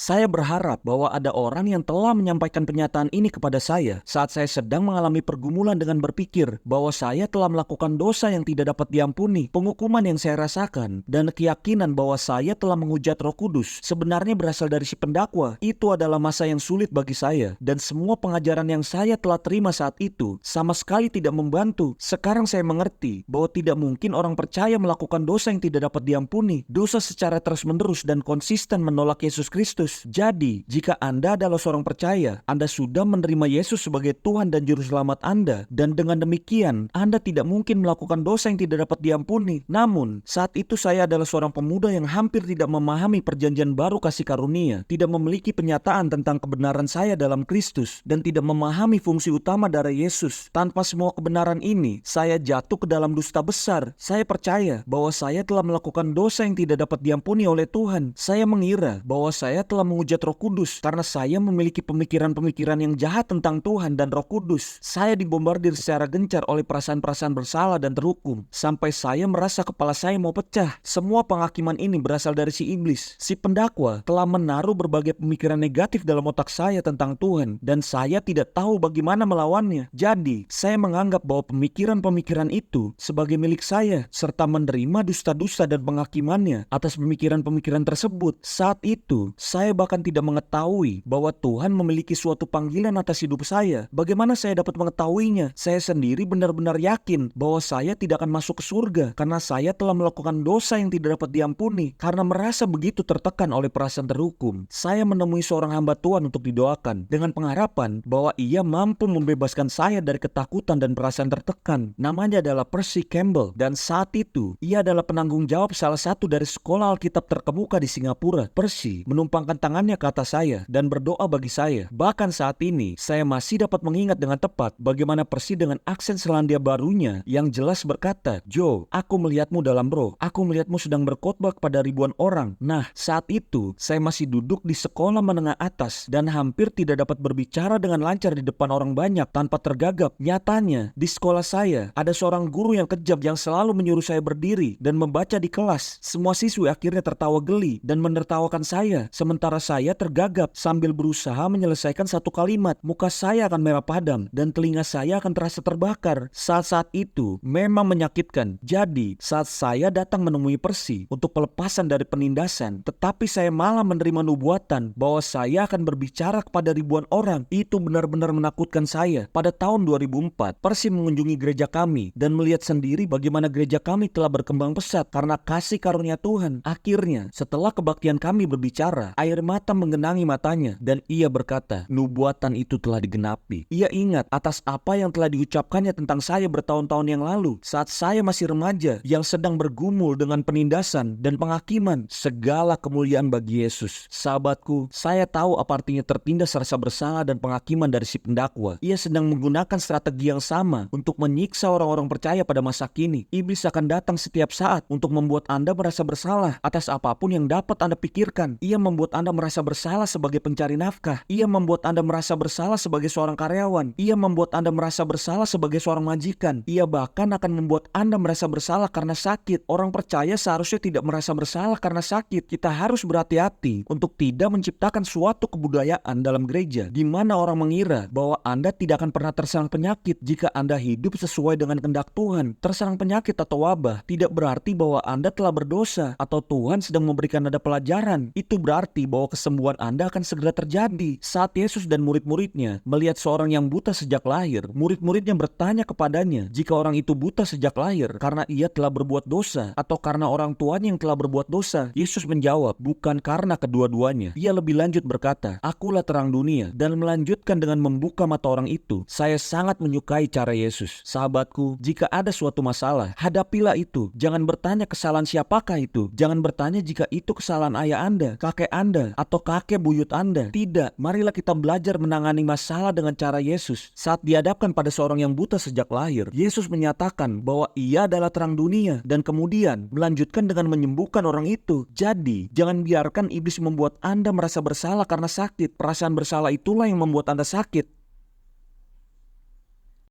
Saya berharap bahwa ada orang yang telah menyampaikan pernyataan ini kepada saya saat saya sedang mengalami pergumulan dengan berpikir bahwa saya telah melakukan dosa yang tidak dapat diampuni, penghukuman yang saya rasakan, dan keyakinan bahwa saya telah menghujat Roh Kudus sebenarnya berasal dari si pendakwa. Itu adalah masa yang sulit bagi saya, dan semua pengajaran yang saya telah terima saat itu sama sekali tidak membantu. Sekarang saya mengerti bahwa tidak mungkin orang percaya melakukan dosa yang tidak dapat diampuni, dosa secara terus-menerus dan konsisten menolak Yesus Kristus. Jadi, jika Anda adalah seorang percaya, Anda sudah menerima Yesus sebagai Tuhan dan Juru Selamat Anda, dan dengan demikian, Anda tidak mungkin melakukan dosa yang tidak dapat diampuni. Namun, saat itu saya adalah seorang pemuda yang hampir tidak memahami perjanjian baru kasih karunia, tidak memiliki penyataan tentang kebenaran saya dalam Kristus, dan tidak memahami fungsi utama dari Yesus. Tanpa semua kebenaran ini, saya jatuh ke dalam dusta besar. Saya percaya bahwa saya telah melakukan dosa yang tidak dapat diampuni oleh Tuhan. Saya mengira bahwa saya telah menghujat Roh Kudus karena saya memiliki pemikiran-pemikiran yang jahat tentang Tuhan dan Roh Kudus. Saya dibombardir secara gencar oleh perasaan-perasaan bersalah dan terhukum sampai saya merasa kepala saya mau pecah. Semua penghakiman ini berasal dari si iblis. Si pendakwa telah menaruh berbagai pemikiran negatif dalam otak saya tentang Tuhan dan saya tidak tahu bagaimana melawannya. Jadi, saya menganggap bahwa pemikiran-pemikiran itu sebagai milik saya serta menerima dusta-dusta dan penghakimannya atas pemikiran-pemikiran tersebut. Saat itu, saya bahkan tidak mengetahui bahwa Tuhan memiliki suatu panggilan atas hidup saya. Bagaimana saya dapat mengetahuinya? Saya sendiri benar-benar yakin bahwa saya tidak akan masuk ke surga karena saya telah melakukan dosa yang tidak dapat diampuni. Karena merasa begitu tertekan oleh perasaan terhukum, saya menemui seorang hamba Tuhan untuk didoakan dengan pengharapan bahwa ia mampu membebaskan saya dari ketakutan dan perasaan tertekan. Namanya adalah Percy Campbell, dan saat itu ia adalah penanggung jawab salah satu dari sekolah Alkitab terkemuka di Singapura. Percy menumpangkan tangannya ke atas saya dan berdoa bagi saya. Bahkan saat ini, saya masih dapat mengingat dengan tepat bagaimana Percy dengan aksen Selandia Barunya yang jelas berkata, "Joe, aku melihatmu dalam roh. Aku melihatmu sedang berkhotbah kepada ribuan orang." Nah, saat itu, saya masih duduk di sekolah menengah atas dan hampir tidak dapat berbicara dengan lancar di depan orang banyak tanpa tergagap. Nyatanya, di sekolah saya, ada seorang guru yang kejam yang selalu menyuruh saya berdiri dan membaca di kelas. Semua siswi akhirnya tertawa geli dan menertawakan saya, sementara saya tergagap sambil berusaha menyelesaikan satu kalimat. Muka saya akan merah padam dan telinga saya akan terasa terbakar. Saat-saat itu memang menyakitkan. Jadi, saat saya datang menemui Percy untuk pelepasan dari penindasan, tetapi saya malah menerima nubuatan bahwa saya akan berbicara kepada ribuan orang. Itu benar-benar menakutkan saya. Pada tahun 2004, Percy mengunjungi gereja kami dan melihat sendiri bagaimana gereja kami telah berkembang pesat karena kasih karunia Tuhan. Akhirnya, setelah kebaktian kami berbicara, air mata menggenangi matanya dan ia berkata, nubuatan itu telah digenapi. Ia ingat atas apa yang telah diucapkannya tentang saya bertahun-tahun yang lalu saat saya masih remaja yang sedang bergumul dengan penindasan dan penghakiman. Segala kemuliaan bagi Yesus. Sahabatku, saya tahu apa artinya tertindas rasa bersalah dan penghakiman dari si pendakwa. Ia sedang menggunakan strategi yang sama untuk menyiksa orang-orang percaya pada masa kini. Iblis akan datang setiap saat untuk membuat Anda merasa bersalah atas apapun yang dapat Anda pikirkan. Ia membuat Anda merasa bersalah sebagai pencari nafkah. Ia membuat Anda merasa bersalah sebagai seorang karyawan. Ia membuat Anda merasa bersalah sebagai seorang majikan. Ia bahkan akan membuat Anda merasa bersalah karena sakit. Orang percaya seharusnya tidak merasa bersalah karena sakit. Kita harus berhati-hati untuk tidak menciptakan suatu kebudayaan dalam gereja di mana orang mengira bahwa Anda tidak akan pernah terserang penyakit jika Anda hidup sesuai dengan kehendak Tuhan. Terserang penyakit atau wabah tidak berarti bahwa Anda telah berdosa atau Tuhan sedang memberikan Anda pelajaran. Itu berarti bahwa kesembuhan Anda akan segera terjadi. Saat Yesus dan murid-muridnya melihat seorang yang buta sejak lahir, murid-muridnya bertanya kepadanya jika orang itu buta sejak lahir karena ia telah berbuat dosa atau karena orang tuanya yang telah berbuat dosa. Yesus menjawab, bukan karena kedua-duanya. Ia lebih lanjut berkata, akulah terang dunia, dan melanjutkan dengan membuka mata orang itu. Saya sangat menyukai cara Yesus. Sahabatku, jika ada suatu masalah, hadapilah itu. Jangan bertanya kesalahan siapakah itu. Jangan bertanya jika itu kesalahan ayah Anda, kakek Anda, atau kakek buyut Anda. Tidak, marilah kita belajar menangani masalah dengan cara Yesus. Saat dihadapkan pada seorang yang buta sejak lahir, Yesus menyatakan bahwa ia adalah terang dunia dan kemudian melanjutkan dengan menyembuhkan orang itu. Jadi, jangan biarkan iblis membuat Anda merasa bersalah karena sakit. Perasaan bersalah itulah yang membuat Anda sakit.